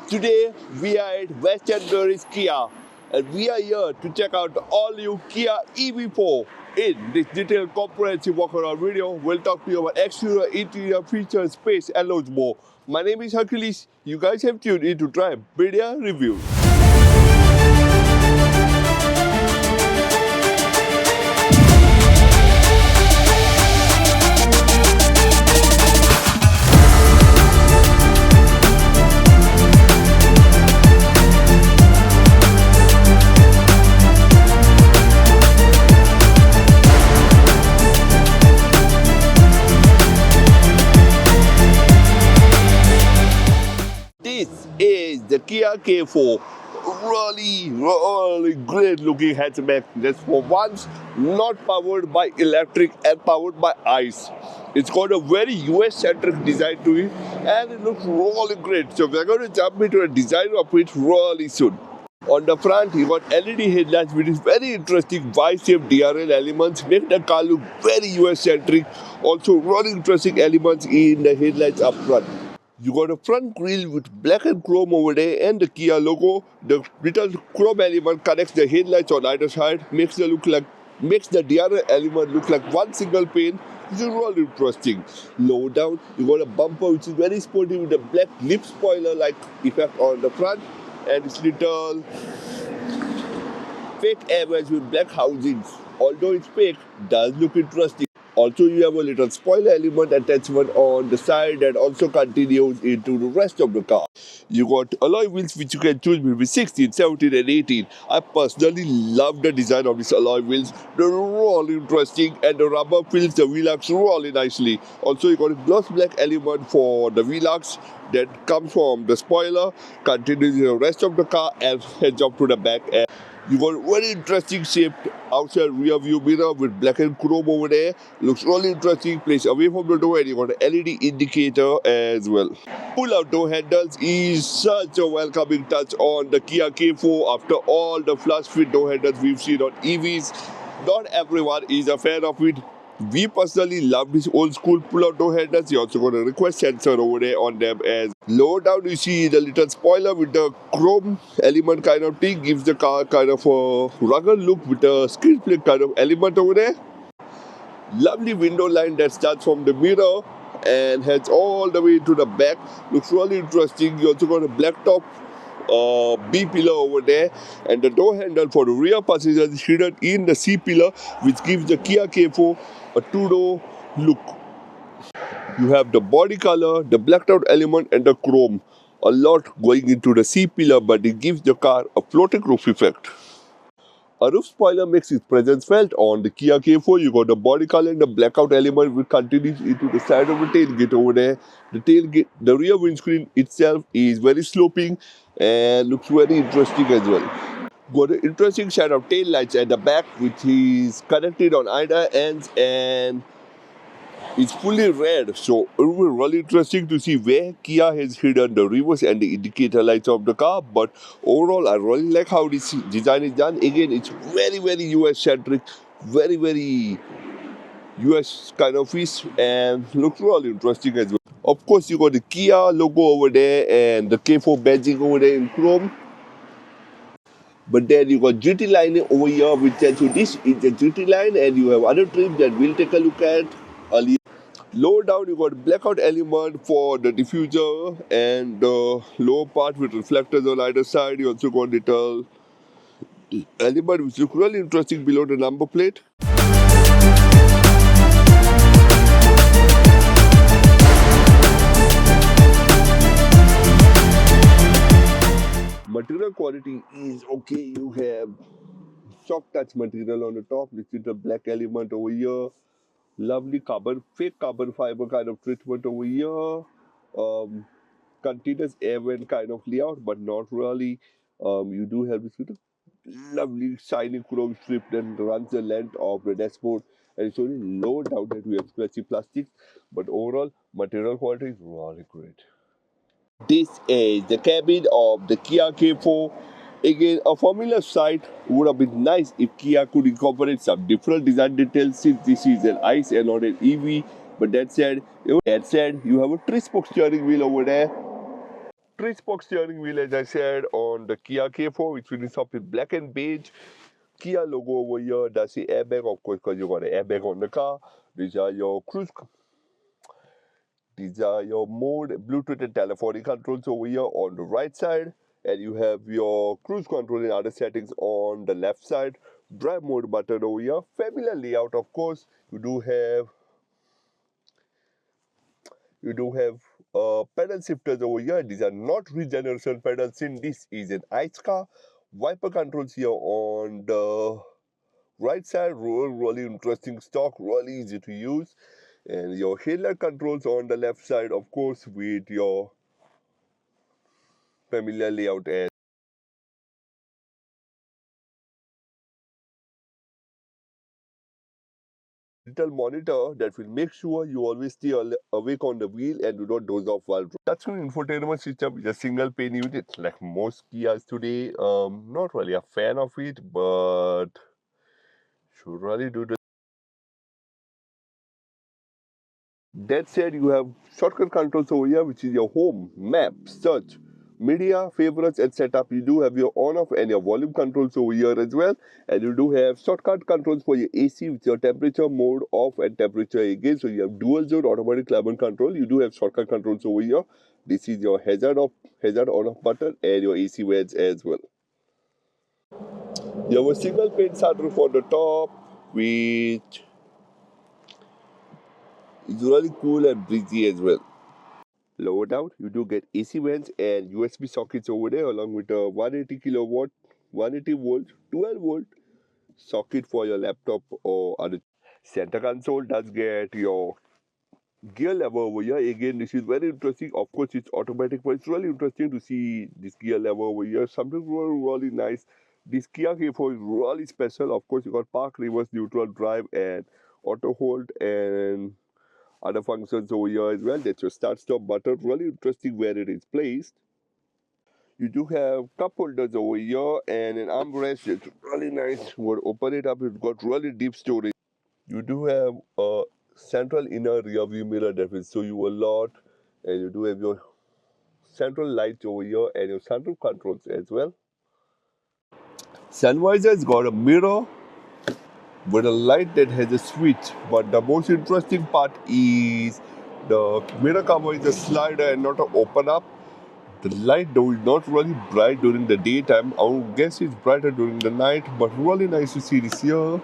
Today we are at Western Paris Kia and we are here to check out the all-new Kia EV4. In this detailed comprehensive walk-around video, we'll talk to you about exterior, interior, features, space and loads more. My name is Hercules. You guys have tuned in to try Media Review. This is the Kia K4. Really great looking hatchback that's for once not powered by electric and powered by ICE. It's got a very US centric design to it and it looks really great. So we're going to jump into a design of it really soon. On the front, you got LED headlights which is very interesting. Y-shaped DRL elements make the car look very US centric. Also really interesting elements in the headlights up front. You got a front grille with black and chrome over there and the Kia logo. The little chrome element connects the headlights on either side, makes the DRL element look like one single pane, which is really interesting. Low down, you got a bumper which is very sporty with a black lip spoiler-like effect on the front and its little fake airbags with black housings. Although it's fake, does look interesting. Also, you have a little spoiler element attachment on the side that also continues into the rest of the car. You got alloy wheels which you can choose between 16, 17 and 18. I personally love the design of these alloy wheels. They're really interesting and the rubber fills the wheel arcs really nicely. Also, you got a gloss black element for the wheel arcs that comes from the spoiler, continues in the rest of the car and heads up to the back end. You got a very interesting shaped outside rear view mirror with black and chrome over there. Looks really interesting. Placed away from the door and you got an LED indicator as well. Pull-out door handles is such a welcoming touch on the Kia K4 after all the flush fit door handles we've seen on EVs. Not everyone is a fan of it. We personally love this old school pull-out door handles. You also got a request sensor over there on them as lower down you see the little spoiler with the chrome element kind of thing. Gives the car kind of a rugged look with a skin flip kind of element over there. Lovely window line that starts from the mirror and heads all the way to the back. Looks really interesting. You also got a black top B pillar over there and the door handle for the rear passengers is hidden in the C pillar, which gives the Kia K4 a two-door look. You have the body color, the blacked out element and the chrome. A lot going into the C pillar, but it gives the car a floating roof effect. A roof spoiler makes its presence felt on the Kia K4. You got the body color and the blackout element which continues into the side of the tailgate over there. The tailgate, the rear windscreen itself is very sloping and looks very interesting as well. Got an interesting set of tail lights at the back which is connected on either ends and it's fully red, so it will be really interesting to see where Kia has hidden the reverse and the indicator lights of the car. But overall, I really like how this design is done. Again, it's very US centric, very US kind of piece, and looks really interesting as well. Of course, you got the Kia logo over there and the K4 badging over there in chrome. But then you got GT line over here, which tells you this is the GT line, and you have other trims that we'll take a look at earlier. Lower down, you got blackout element for the diffuser and the lower part with reflectors on either side. You also got little element which looks really interesting below the number plate. Material quality is okay. You have soft touch material on the top. This is the black element over here. Lovely fake carbon fiber kind of treatment over here. Continuous air vent kind of layout, but not really. You do have this lovely shiny chrome strip that runs the length of the dashboard, and it's only low down that we have scratchy plastics, but overall material quality is really great. This is the cabin of the Kia K4. Again, a Formula site would have been nice if Kia could incorporate some different design details since this is an ICE and not an EV. But that said, you have a 3-spoke steering wheel over there. Three-spoke steering wheel, as I said, on the Kia K4, which finishes up with black and beige. Kia logo over here. That's the airbag, of course, because you got an airbag on the car. These are your cruise. These are your mode, Bluetooth and telephonic controls over here on the right side. And you have your cruise control and other settings on the left side. Drive mode button over here. Familiar layout, of course. You do have pedal shifters over here. These are not regeneration pedals since this is an ICE car. Wiper controls here on the right side. Really interesting stock, really easy to use. And your headlight controls on the left side, of course, with your familiar layout and digital monitor that will make sure you always stay awake on the wheel and do not doze off while driving. Touchscreen infotainment system is a single pane unit like most Kias today. Not really a fan of it, but should really do the. That said, you have shortcut controls over here, which is your home, map, search, media, favorites, and setup. You do have your on off and your volume controls over here as well. And you do have shortcut controls for your AC with your temperature mode off and temperature again. So you have dual zone automatic climate control. You do have shortcut controls over here. This is your hazard on off button and your AC vents as well. You have a single pane sunroof on the top, which is really cool and breezy as well. Lower down, you do get AC vents and USB sockets over there, along with a 180 kilowatt, 180 volt, 12 volt socket for your laptop or other. Center console does get your gear lever over here. Again, this is very interesting. Of course, it's automatic, but it's really interesting to see this gear lever over here. Something really, really nice. This Kia K4 is really special. Of course, you got park, reverse, neutral, drive, and auto hold, and other functions over here as well. That's your start stop button. Really interesting where it is placed. You do have cup holders over here and an armrest. It's really nice. We'll open it up. It's got really deep storage. You do have a central inner rear view mirror that will show you a lot. And you do have your central lights over here and your sunroof controls as well. Sun visor's got a mirror with a light that has a switch. But the most interesting part is the mirror cover is a slider and not an open up. The light though is not really bright during the daytime. I would guess it's brighter during the night, but really nice to see this here.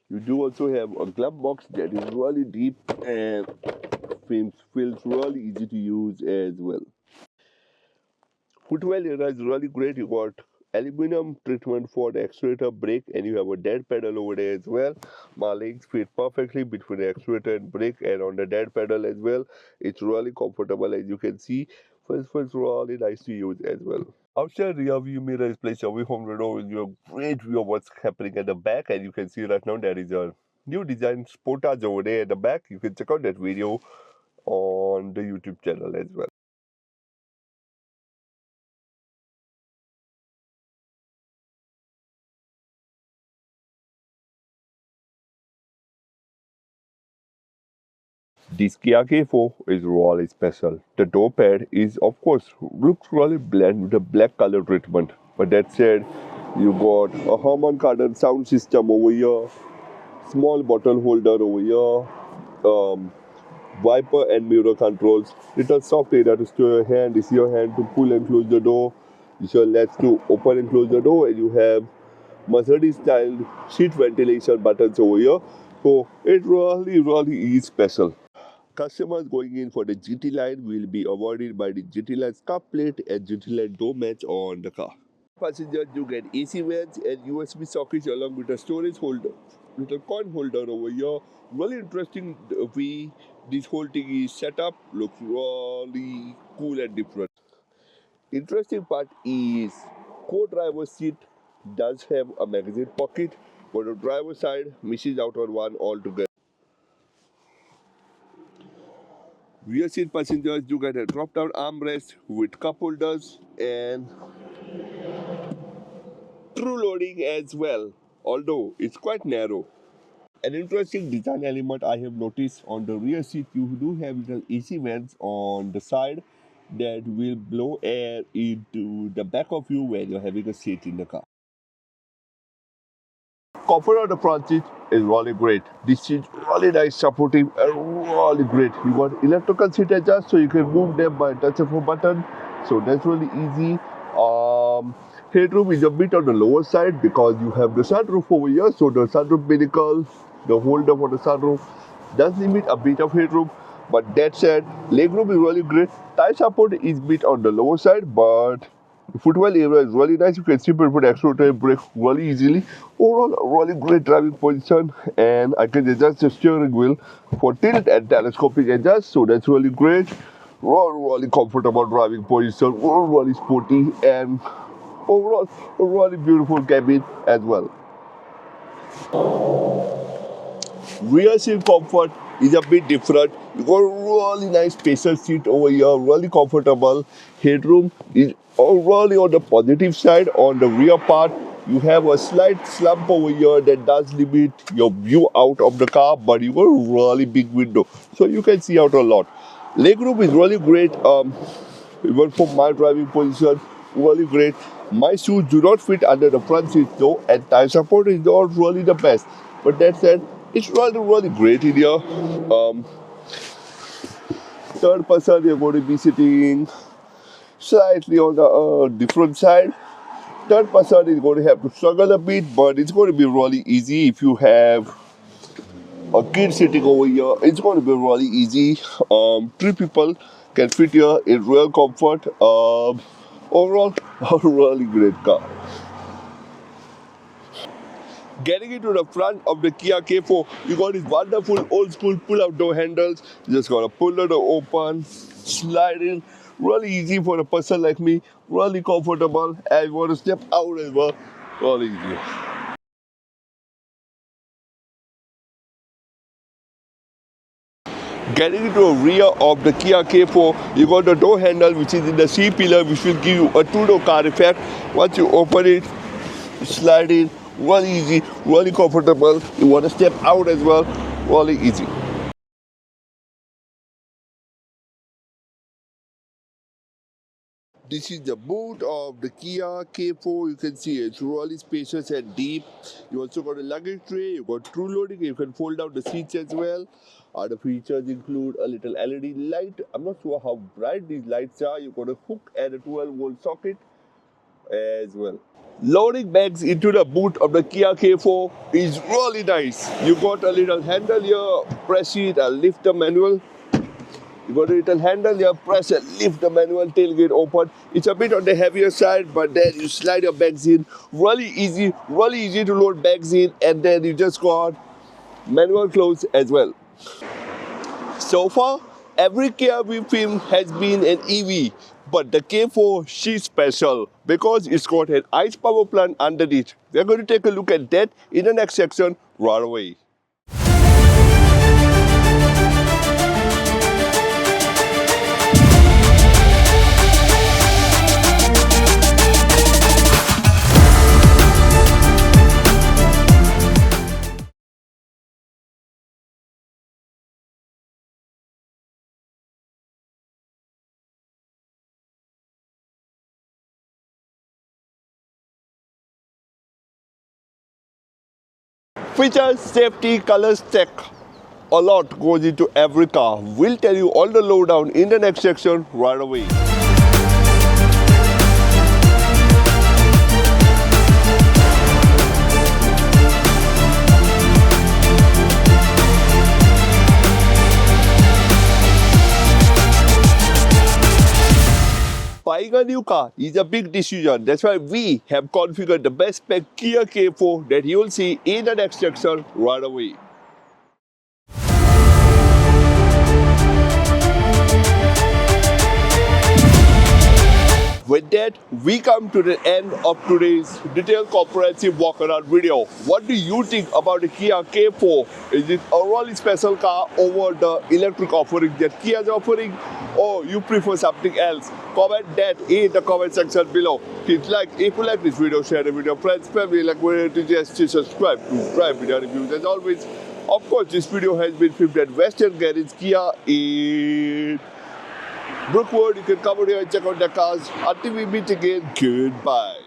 You do also have a glove box that is really deep and feels really easy to use as well. Footwell area is really great. You got aluminum treatment for the accelerator brake and you have a dead pedal over there as well. My legs fit perfectly between the accelerator and brake and on the dead pedal as well. It's really comfortable as you can see. Feels really nice to use as well. Outside rear view mirror is placed away from the door with your great view of what's happening at the back, and you can see right now there is a new design Sportage over there at the back. You can check out that video on the YouTube channel as well. This Kia K4 is really special. The door pad is, of course, looks really bland with a black color treatment. But that said, you got a Harman Kardon sound system over here, small bottle holder over here, wiper and mirror controls. Little soft area to store your hand. This is your hand to pull and close the door. This is your legs to open and close the door, and you have Mercedes style seat ventilation buttons over here. So it really is special. Customers going in for the GT line will be awarded by the GT line scuff plate and GT line door match on the car. Passengers do get AC vents and USB sockets along with a storage holder, little coin holder over here. Really interesting the way this whole thing is set up. Looks really cool and different. Interesting part is co-driver seat does have a magazine pocket, but the driver side misses out on one altogether. Rear seat passengers do get a drop-down armrest with cup holders and true loading as well, although it's quite narrow. An interesting design element I have noticed on the rear seat, you do have little AC vents on the side that will blow air into the back of you when you're having a seat in the car. Comfort on the front seat is really great. This is really nice, supportive, and really great. You got electrical seat adjust, so you can move them by touch of a button. So that's really easy. Headroom is a bit on the lower side because you have the sunroof over here. So the sunroof binnacle, the holder for the sunroof, does limit a bit of headroom. But that said, legroom is really great. Tire support is a bit on the lower side, but the footwell area is really nice. You can simply put accelerator brake really easily. Overall, a really great driving position, and I can adjust the steering wheel for tilt and telescopic adjust. So that's really great. Really comfortable driving position. Really sporty, and overall, a really beautiful cabin as well. Rear seat comfort is a bit different. You got a really nice spacious seat over here, really comfortable. Headroom is really on the positive side. On the rear part, you have a slight slump over here that does limit your view out of the car, but you got a really big window, so you can see out a lot. Legroom is really great. Even for my driving position, really great. My shoes do not fit under the front seat though, and tire support is not really the best. But that said, it's really great in here. Um, Third person, you're going to be sitting slightly on the different side. Third person is going to have to struggle a bit, but it's going to be really easy if you have a kid sitting over here. It's going to be really easy. Three people can fit here in real comfort. Overall, a really great car. Getting into the front of the Kia K4, you got these wonderful old school pull-out door handles. You just gotta pull the door open, slide in. Really easy for a person like me. Really comfortable. And you want to step out as well. Really easy. Getting into the rear of the Kia K4, you got the door handle which is in the C pillar, which will give you a two-door car effect. Once you open it, slide in, really easy, really comfortable. You want to step out as well, really easy. This is the boot of the Kia K4. You can see it's really spacious and deep. You also got a luggage tray. You got true loading. You can fold out the seats as well. Other features include a little LED light. I'm not sure how bright these lights are. You got a hook and a 12-volt socket as well. Loading bags into the boot of the Kia K4 is really nice. You got a little handle here. Press it and lift the manual. You got a little handle here, press and lift the manual tailgate open. It's a bit on the heavier side, but then you slide your bags in. Really easy to load bags in, and then you just got manual close as well. So far, every Kia we filmed has been an EV, but the K4, she's special because it's got an ICE power plant underneath. We're going to take a look at that in the next section right away. Features, safety, colors, tech. A lot goes into every car. We'll tell you all the lowdown in the next section right away. Buying a new car is a big decision. That's why we have configured the best spec Kia K4 that you will see in the next section right away. With that, we come to the end of today's detailed comprehensive walk-around video. What do you think about the Kia K4? Is it a really special car over the electric offering that Kia is offering? Or you prefer something else? Comment that in the comment section below. Hit like if you like this video, share the video, friends, family, like to just subscribe to Drive Video Reviews. As always, of course, this video has been filmed at Western Garage Kia in Brookwood, you can come over here and check out their cars. Until we meet again, goodbye.